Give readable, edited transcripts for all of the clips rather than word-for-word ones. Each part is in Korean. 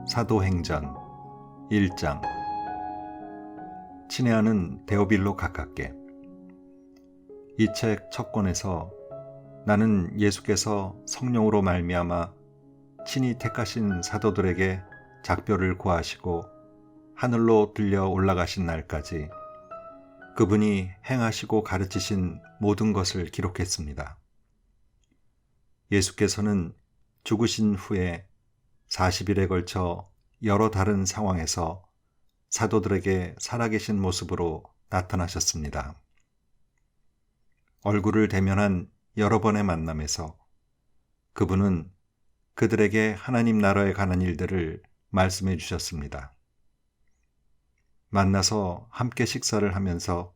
사도행전 1장. 친애하는 데오빌로 가깝게. 이 책 첫 권에서 나는 예수께서 성령으로 말미암아 친히 택하신 사도들에게 작별을 고하시고 하늘로 들려 올라가신 날까지 그분이 행하시고 가르치신 모든 것을 기록했습니다. 예수께서는 죽으신 후에 40일에 걸쳐 여러 다른 상황에서 사도들에게 살아계신 모습으로 나타나셨습니다. 얼굴을 대면한 여러 번의 만남에서 그분은 그들에게 하나님 나라에 관한 일들을 말씀해 주셨습니다. 만나서 함께 식사를 하면서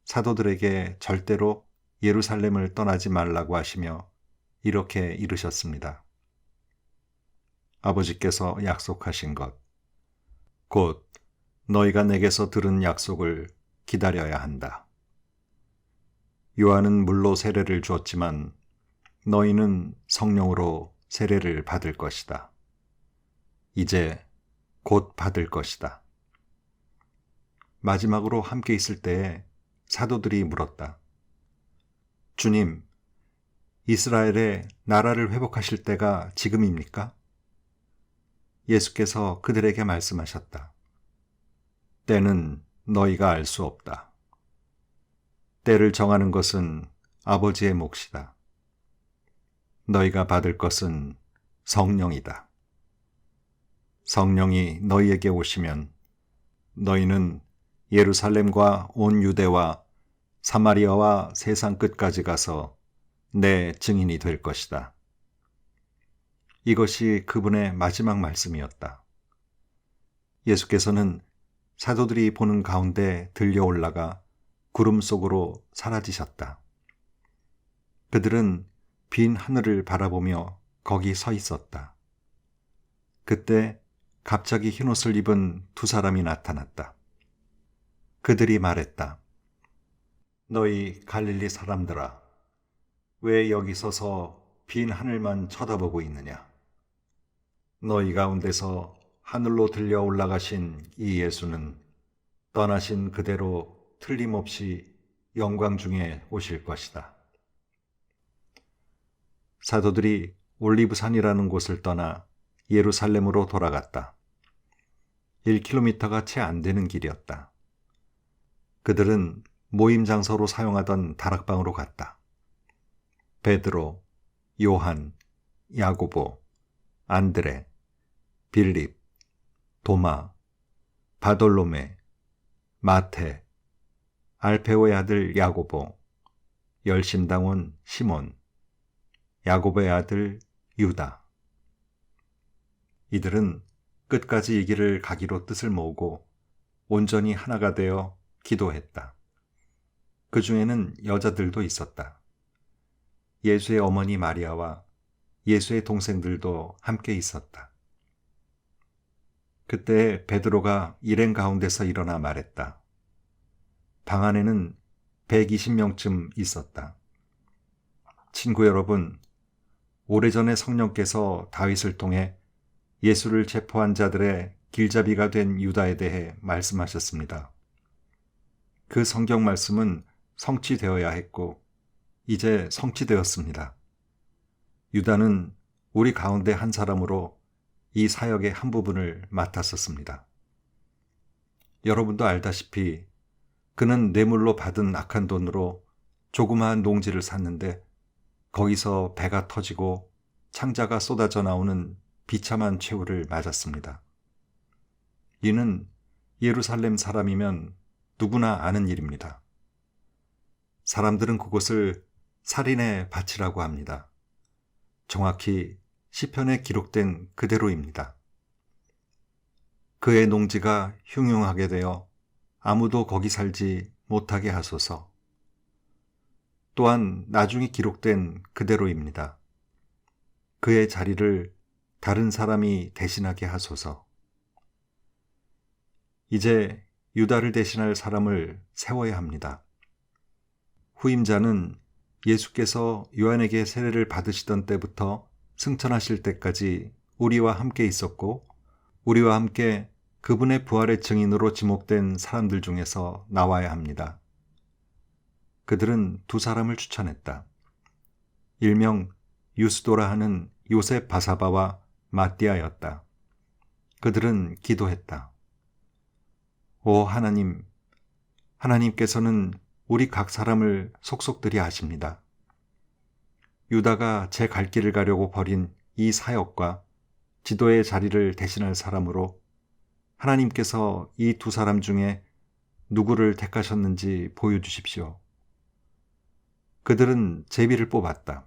사도들에게 절대로 예루살렘을 떠나지 말라고 하시며 이렇게 이르셨습니다. 아버지께서 약속하신 것, 곧 너희가 내게서 들은 약속을 기다려야 한다. 요한은 물로 세례를 주었지만 너희는 성령으로 세례를 받을 것이다. 이제 곧 받을 것이다. 마지막으로 함께 있을 때에 사도들이 물었다. 주님, 이스라엘의 나라를 회복하실 때가 지금입니까? 예수께서 그들에게 말씀하셨다. 때는 너희가 알 수 없다. 때를 정하는 것은 아버지의 몫이다. 너희가 받을 것은 성령이다. 성령이 너희에게 오시면 너희는 예루살렘과 온 유대와 사마리아와 세상 끝까지 가서 내 증인이 될 것이다. 이것이 그분의 마지막 말씀이었다. 예수께서는 사도들이 보는 가운데 들려 올라가 구름 속으로 사라지셨다. 그들은 빈 하늘을 바라보며 거기 서 있었다. 그때 갑자기 흰옷을 입은 두 사람이 나타났다. 그들이 말했다. 너희 갈릴리 사람들아, 왜 여기 서서 빈 하늘만 쳐다보고 있느냐? 너희 가운데서 하늘로 들려 올라가신 이 예수는 떠나신 그대로 틀림없이 영광 중에 오실 것이다. 사도들이 올리브산이라는 곳을 떠나 예루살렘으로 돌아갔다. 1km가 채 안 되는 길이었다. 그들은 모임 장소로 사용하던 다락방으로 갔다. 베드로, 요한, 야고보, 안드레, 빌립, 도마, 바돌로메, 마테, 알페오의 아들 야고보, 열심당원 시몬, 야고보의 아들 유다. 이들은 끝까지 이 길을 가기로 뜻을 모으고 온전히 하나가 되어 기도했다. 그 중에는 여자들도 있었다. 예수의 어머니 마리아와 예수의 동생들도 함께 있었다. 그때 베드로가 일행 가운데서 일어나 말했다. 방 안에는 120명쯤 있었다. 친구 여러분, 오래전에 성령께서 다윗을 통해 예수를 체포한 자들의 길잡이가 된 유다에 대해 말씀하셨습니다. 그 성경 말씀은 성취되어야 했고 이제 성취되었습니다. 유다는 우리 가운데 한 사람으로 이 사역의 한 부분을 맡았었습니다. 여러분도 알다시피 그는 뇌물로 받은 악한 돈으로 조그마한 농지를 샀는데 거기서 배가 터지고 창자가 쏟아져 나오는 비참한 최후를 맞았습니다. 이는 예루살렘 사람이면 누구나 아는 일입니다. 사람들은 그곳을 살인의 밭이라고 합니다. 정확히 시편에 기록된 그대로입니다. 그의 농지가 흉흉하게 되어 아무도 거기 살지 못하게 하소서. 또한 나중에 기록된 그대로입니다. 그의 자리를 다른 사람이 대신하게 하소서. 이제 유다를 대신할 사람을 세워야 합니다. 후임자는 예수께서 요한에게 세례를 받으시던 때부터 승천하실 때까지 우리와 함께 있었고 우리와 함께 그분의 부활의 증인으로 지목된 사람들 중에서 나와야 합니다. 그들은 두 사람을 추천했다. 일명 유스도라 하는 요셉 바사바와 마띠아였다. 그들은 기도했다. 오 하나님, 하나님께서는 우리 각 사람을 속속들이 아십니다. 유다가 제 갈 길을 가려고 벌인 이 사역과 지도의 자리를 대신할 사람으로 하나님께서 이 두 사람 중에 누구를 택하셨는지 보여주십시오. 그들은 제비를 뽑았다.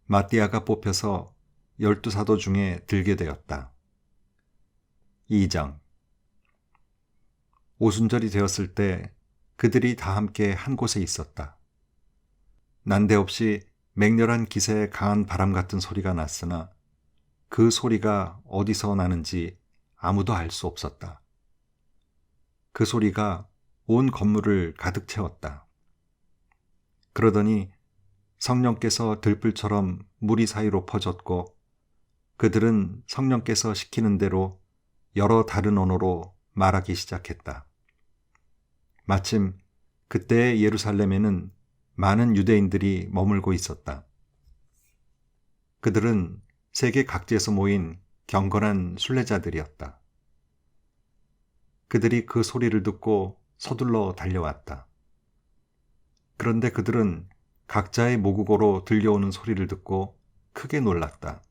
마띠아가 뽑혀서 12사도 중에 들게 되었다. 2장. 오순절이 되었을 때 그들이 다 함께 한 곳에 있었다. 난데없이 맹렬한 기세에 강한 바람 같은 소리가 났으나 그 소리가 어디서 나는지 아무도 알 수 없었다. 그 소리가 온 건물을 가득 채웠다. 그러더니 성령께서 들불처럼 무리 사이로 퍼졌고 그들은 성령께서 시키는 대로 여러 다른 언어로 말하기 시작했다. 마침 그때의 예루살렘에는 많은 유대인들이 머물고 있었다. 그들은 세계 각지에서 모인 경건한 순례자들이었다. 그들이 그 소리를 듣고 서둘러 달려왔다. 그런데 그들은 각자의 모국어로 들려오는 소리를 듣고 크게 놀랐다.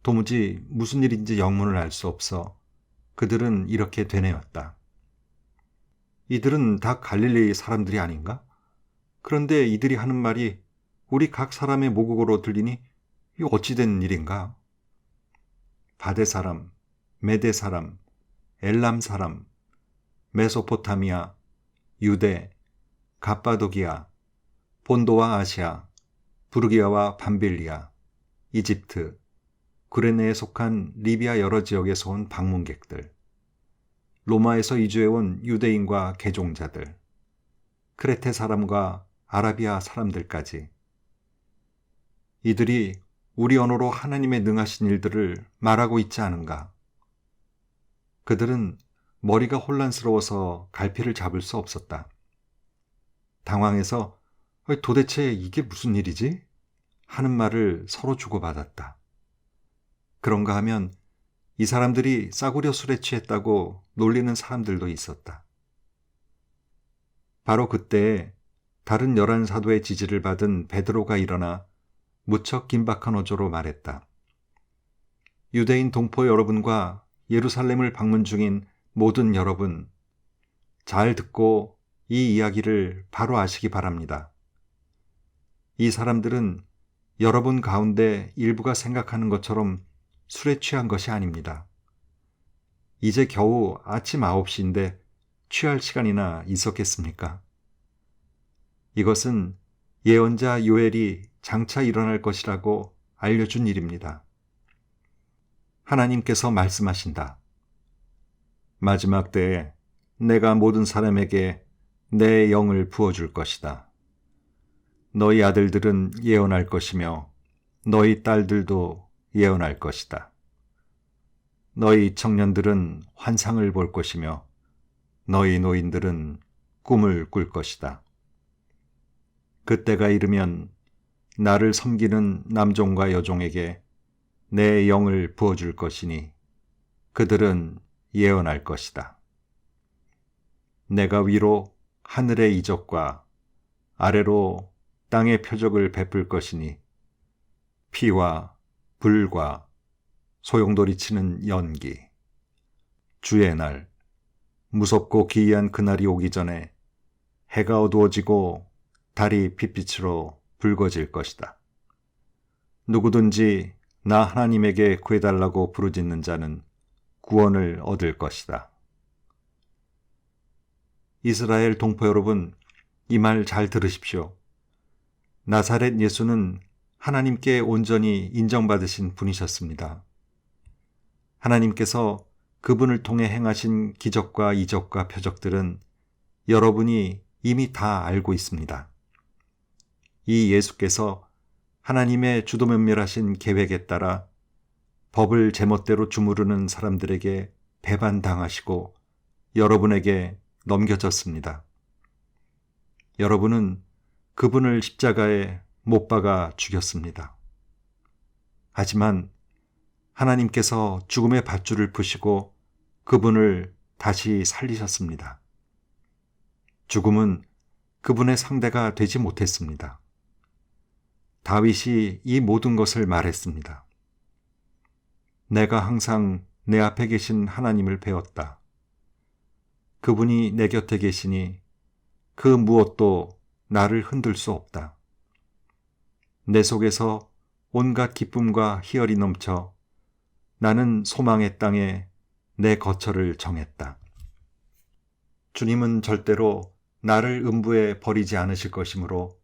도무지 무슨 일인지 영문을 알 수 없어 그들은 이렇게 되뇌었다. 이들은 다 갈릴리 사람들이 아닌가? 그런데 이들이 하는 말이 우리 각 사람의 모국어로 들리니 이 어찌 된 일인가? 바데 사람, 메데 사람, 엘람 사람, 메소포타미아, 유대, 갑바도기아, 본도와 아시아, 부르기아와 밤빌리아, 이집트, 구레네에 속한 리비아 여러 지역에서 온 방문객들, 로마에서 이주해온 유대인과 개종자들, 크레테 사람과 아라비아 사람들까지. 이들이 우리 언어로 하나님의 능하신 일들을 말하고 있지 않은가? 그들은 머리가 혼란스러워서 갈피를 잡을 수 없었다. 당황해서 도대체 이게 무슨 일이지? 하는 말을 서로 주고받았다. 그런가 하면 이 사람들이 싸구려 술에 취했다고 놀리는 사람들도 있었다. 바로 그때 다른 11사도의 지지를 받은 베드로가 일어나 무척 긴박한 어조로 말했다. 유대인 동포 여러분과 예루살렘을 방문 중인 모든 여러분, 잘 듣고 이 이야기를 바로 아시기 바랍니다. 이 사람들은 여러분 가운데 일부가 생각하는 것처럼 술에 취한 것이 아닙니다. 이제 겨우 아침 9시인데 취할 시간이나 있었겠습니까? 이것은 예언자 요엘이 장차 일어날 것이라고 알려준 일입니다. 하나님께서 말씀하신다. 마지막 때에 내가 모든 사람에게 내 영을 부어줄 것이다. 너희 아들들은 예언할 것이며 너희 딸들도 예언할 것이다. 너희 청년들은 환상을 볼 것이며 너희 노인들은 꿈을 꿀 것이다. 그때가 이르면 나를 섬기는 남종과 여종에게 내 영을 부어줄 것이니 그들은 예언할 것이다. 내가 위로 하늘의 이적과 아래로 땅의 표적을 베풀 것이니 피와 불과 소용돌이치는 연기. 주의 날, 무섭고 기이한 그날이 오기 전에 해가 어두워지고 달이 빛빛으로 붉어질 것이다. 누구든지 나 하나님에게 구해달라고 부르짖는 자는 구원을 얻을 것이다. 이스라엘 동포 여러분, 이 말 잘 들으십시오. 나사렛 예수는 하나님께 온전히 인정받으신 분이셨습니다. 하나님께서 그분을 통해 행하신 기적과 이적과 표적들은 여러분이 이미 다 알고 있습니다. 이 예수께서 하나님의 주도면밀하신 계획에 따라 법을 제멋대로 주무르는 사람들에게 배반당하시고 여러분에게 넘겨졌습니다. 여러분은 그분을 십자가에 못 박아 죽였습니다. 하지만 하나님께서 죽음의 밧줄을 푸시고 그분을 다시 살리셨습니다. 죽음은 그분의 상대가 되지 못했습니다. 다윗이 이 모든 것을 말했습니다. 내가 항상 내 앞에 계신 하나님을 배웠다. 그분이 내 곁에 계시니 그 무엇도 나를 흔들 수 없다. 내 속에서 온갖 기쁨과 희열이 넘쳐 나는 소망의 땅에 내 거처를 정했다. 주님은 절대로 나를 음부에 버리지 않으실 것이므로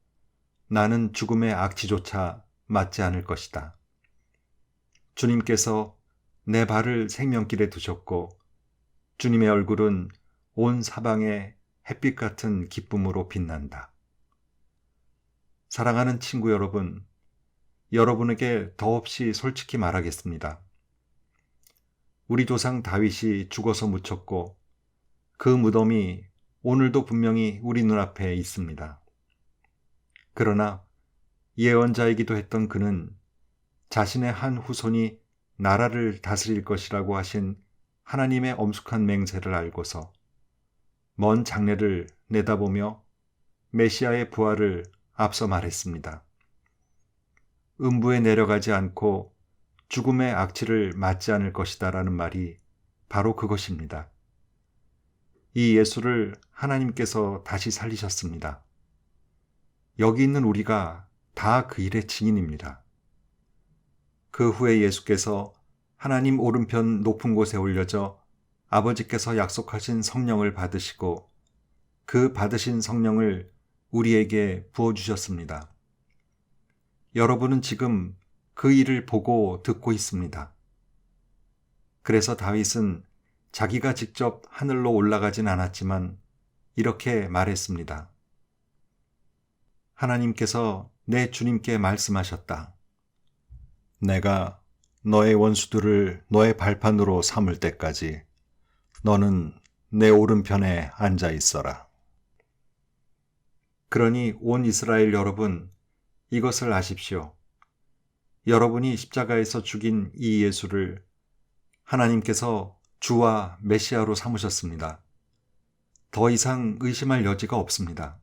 나는 죽음의 악취조차 맞지 않을 것이다. 주님께서 내 발을 생명길에 두셨고 주님의 얼굴은 온 사방에 햇빛 같은 기쁨으로 빛난다. 사랑하는 친구 여러분, 여러분에게 더없이 솔직히 말하겠습니다. 우리 조상 다윗이 죽어서 묻혔고 그 무덤이 오늘도 분명히 우리 눈앞에 있습니다. 그러나 예언자이기도 했던 그는 자신의 한 후손이 나라를 다스릴 것이라고 하신 하나님의 엄숙한 맹세를 알고서 먼 장래를 내다보며 메시아의 부활을 앞서 말했습니다. 음부에 내려가지 않고 죽음의 악취를 맞지 않을 것이다 라는 말이 바로 그것입니다. 이 예수를 하나님께서 다시 살리셨습니다. 여기 있는 우리가 다 그 일의 증인입니다. 그 후에 예수께서 하나님 오른편 높은 곳에 올려져 아버지께서 약속하신 성령을 받으시고 그 받으신 성령을 우리에게 부어주셨습니다. 여러분은 지금 그 일을 보고 듣고 있습니다. 그래서 다윗은 자기가 직접 하늘로 올라가진 않았지만 이렇게 말했습니다. 하나님께서 내 주님께 말씀하셨다. 내가 너의 원수들을 너의 발판으로 삼을 때까지 너는 내 오른편에 앉아 있어라. 그러니 온 이스라엘 여러분, 이것을 아십시오. 여러분이 십자가에서 죽인 이 예수를 하나님께서 주와 메시아로 삼으셨습니다. 더 이상 의심할 여지가 없습니다.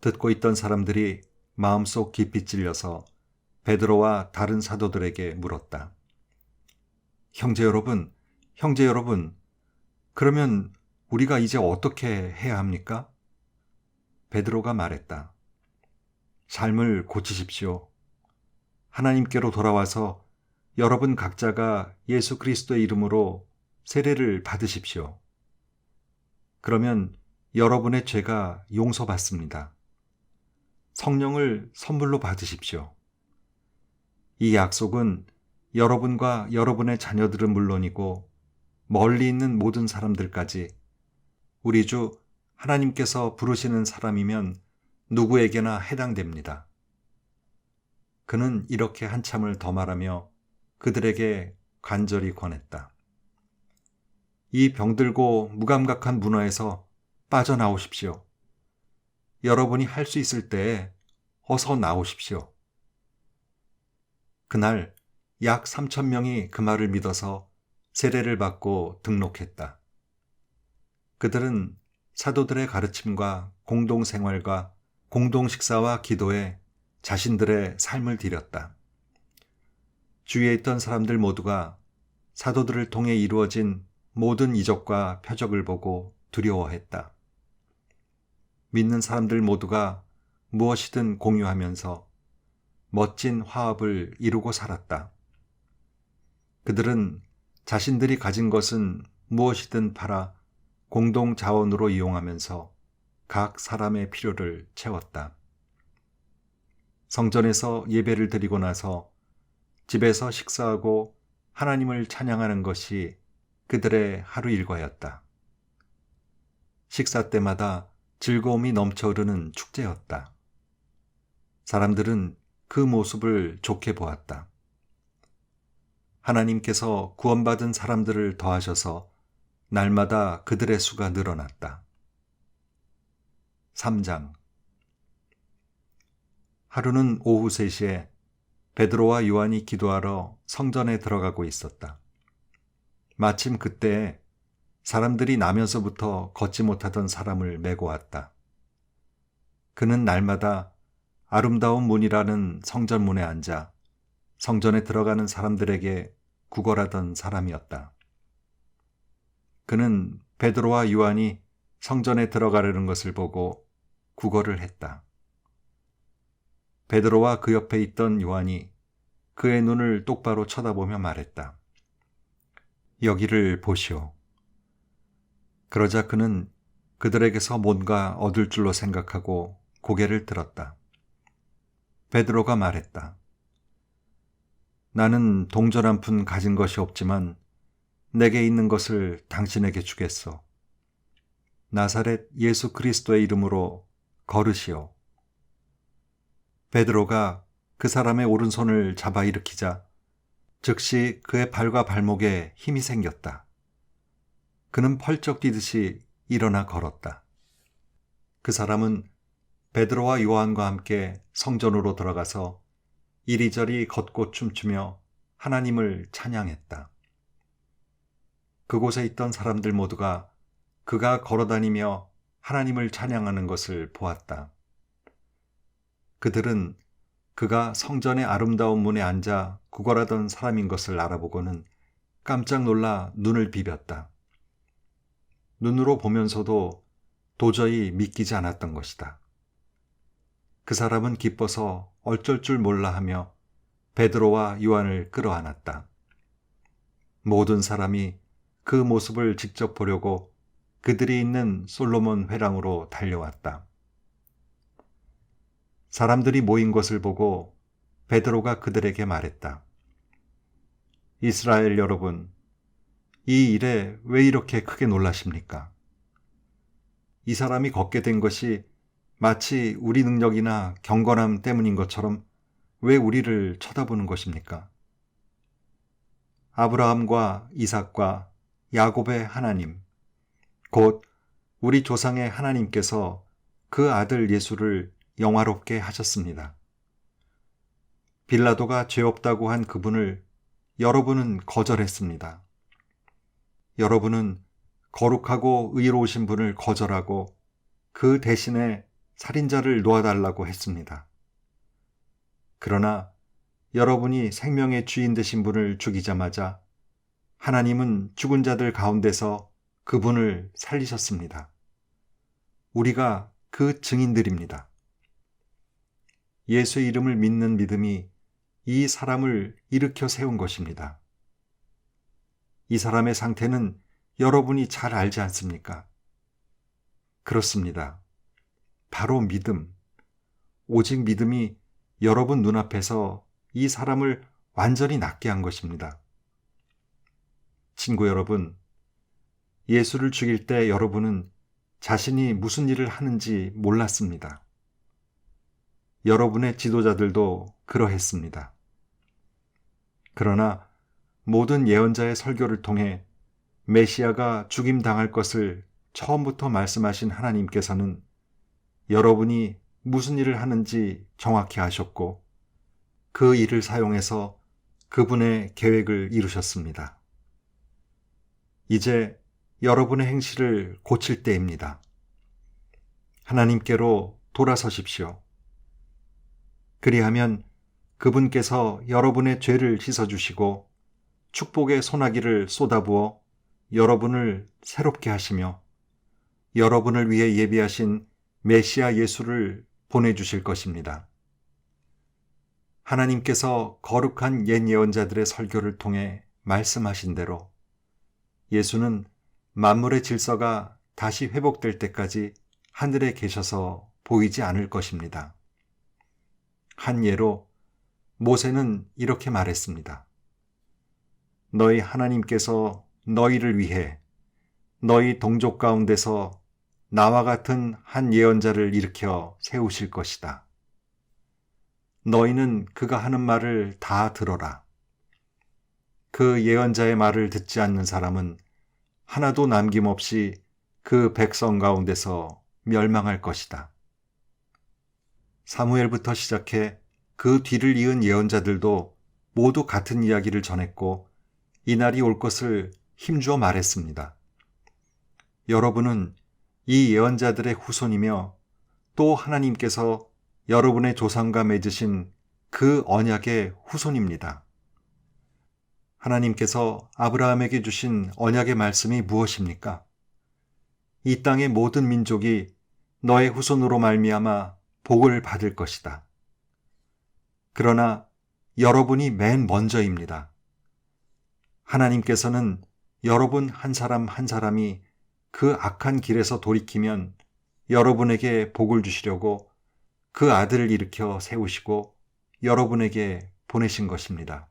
듣고 있던 사람들이 마음속 깊이 찔려서 베드로와 다른 사도들에게 물었다. 형제 여러분, 그러면 우리가 이제 어떻게 해야 합니까? 베드로가 말했다. 삶을 고치십시오. 하나님께로 돌아와서 여러분 각자가 예수 그리스도의 이름으로 세례를 받으십시오. 그러면 여러분의 죄가 용서받습니다. 성령을 선물로 받으십시오. 이 약속은 여러분과 여러분의 자녀들은 물론이고 멀리 있는 모든 사람들까지 우리 주 하나님께서 부르시는 사람이면 누구에게나 해당됩니다. 그는 이렇게 한참을 더 말하며 그들에게 간절히 권했다. 이 병들고 무감각한 문화에서 빠져나오십시오. 여러분이 할 수 있을 때에 어서 나오십시오. 그날 약 3,000명이 그 말을 믿어서 세례를 받고 등록했다. 그들은 사도들의 가르침과 공동생활과 공동식사와 기도에 자신들의 삶을 드렸다. 주위에 있던 사람들 모두가 사도들을 통해 이루어진 모든 이적과 표적을 보고 두려워했다. 믿는 사람들 모두가 무엇이든 공유하면서 멋진 화합을 이루고 살았다. 그들은 자신들이 가진 것은 무엇이든 팔아 공동 자원으로 이용하면서 각 사람의 필요를 채웠다. 성전에서 예배를 드리고 나서 집에서 식사하고 하나님을 찬양하는 것이 그들의 하루 일과였다. 식사 때마다 즐거움이 넘쳐 흐르는 축제였다. 사람들은 그 모습을 좋게 보았다. 하나님께서 구원받은 사람들을 더하셔서 날마다 그들의 수가 늘어났다. 3장. 하루는 오후 3시에 베드로와 요한이 기도하러 성전에 들어가고 있었다. 마침 그때에 사람들이 나면서부터 걷지 못하던 사람을 메고 왔다. 그는 날마다 아름다운 문이라는 성전문에 앉아 성전에 들어가는 사람들에게 구걸하던 사람이었다. 그는 베드로와 요한이 성전에 들어가려는 것을 보고 구걸을 했다. 베드로와 그 옆에 있던 요한이 그의 눈을 똑바로 쳐다보며 말했다. 여기를 보시오. 그러자 그는 그들에게서 뭔가 얻을 줄로 생각하고 고개를 들었다. 베드로가 말했다. 나는 동전 한 푼 가진 것이 없지만 내게 있는 것을 당신에게 주겠소. 나사렛 예수 그리스도의 이름으로 걸으시오. 베드로가 그 사람의 오른손을 잡아 일으키자 즉시 그의 발과 발목에 힘이 생겼다. 그는 펄쩍 뛰듯이 일어나 걸었다. 그 사람은 베드로와 요한과 함께 성전으로 들어가서 이리저리 걷고 춤추며 하나님을 찬양했다. 그곳에 있던 사람들 모두가 그가 걸어다니며 하나님을 찬양하는 것을 보았다. 그들은 그가 성전의 아름다운 문에 앉아 구걸하던 사람인 것을 알아보고는 깜짝 놀라 눈을 비볐다. 눈으로 보면서도 도저히 믿기지 않았던 것이다. 그 사람은 기뻐서 어쩔 줄 몰라 하며 베드로와 요한을 끌어안았다. 모든 사람이 그 모습을 직접 보려고 그들이 있는 솔로몬 회랑으로 달려왔다. 사람들이 모인 것을 보고 베드로가 그들에게 말했다. 이스라엘 여러분, 이 일에 왜 이렇게 크게 놀라십니까? 이 사람이 걷게 된 것이 마치 우리 능력이나 경건함 때문인 것처럼 왜 우리를 쳐다보는 것입니까? 아브라함과 이삭과 야곱의 하나님, 곧 우리 조상의 하나님께서 그 아들 예수를 영화롭게 하셨습니다. 빌라도가 죄 없다고 한 그분을 여러분은 거절했습니다. 여러분은 거룩하고 의로우신 분을 거절하고 그 대신에 살인자를 놓아달라고 했습니다. 그러나 여러분이 생명의 주인 되신 분을 죽이자마자 하나님은 죽은 자들 가운데서 그분을 살리셨습니다. 우리가 그 증인들입니다. 예수의 이름을 믿는 믿음이 이 사람을 일으켜 세운 것입니다. 이 사람의 상태는 여러분이 잘 알지 않습니까? 그렇습니다. 바로 믿음, 오직 믿음이 여러분 눈앞에서 이 사람을 완전히 낫게 한 것입니다. 친구 여러분, 예수를 죽일 때 여러분은 자신이 무슨 일을 하는지 몰랐습니다. 여러분의 지도자들도 그러했습니다. 그러나 모든 예언자의 설교를 통해 메시아가 죽임당할 것을 처음부터 말씀하신 하나님께서는 여러분이 무슨 일을 하는지 정확히 아셨고 그 일을 사용해서 그분의 계획을 이루셨습니다. 이제 여러분의 행실을 고칠 때입니다. 하나님께로 돌아서십시오. 그리하면 그분께서 여러분의 죄를 씻어주시고 축복의 소나기를 쏟아부어 여러분을 새롭게 하시며 여러분을 위해 예비하신 메시아 예수를 보내주실 것입니다. 하나님께서 거룩한 옛 예언자들의 설교를 통해 말씀하신 대로 예수는 만물의 질서가 다시 회복될 때까지 하늘에 계셔서 보이지 않을 것입니다. 한 예로 모세는 이렇게 말했습니다. 너희 하나님께서 너희를 위해 너희 동족 가운데서 나와 같은 한 예언자를 일으켜 세우실 것이다. 너희는 그가 하는 말을 다 들어라. 그 예언자의 말을 듣지 않는 사람은 하나도 남김없이 그 백성 가운데서 멸망할 것이다. 사무엘부터 시작해 그 뒤를 이은 예언자들도 모두 같은 이야기를 전했고 이날이 올 것을 힘주어 말했습니다. 여러분은 이 예언자들의 후손이며 또 하나님께서 여러분의 조상과 맺으신 그 언약의 후손입니다. 하나님께서 아브라함에게 주신 언약의 말씀이 무엇입니까? 이 땅의 모든 민족이 너의 후손으로 말미암아 복을 받을 것이다. 그러나 여러분이 맨 먼저입니다. 하나님께서는 여러분 한 사람 한 사람이 그 악한 길에서 돌이키면 여러분에게 복을 주시려고 그 아들을 일으켜 세우시고 여러분에게 보내신 것입니다.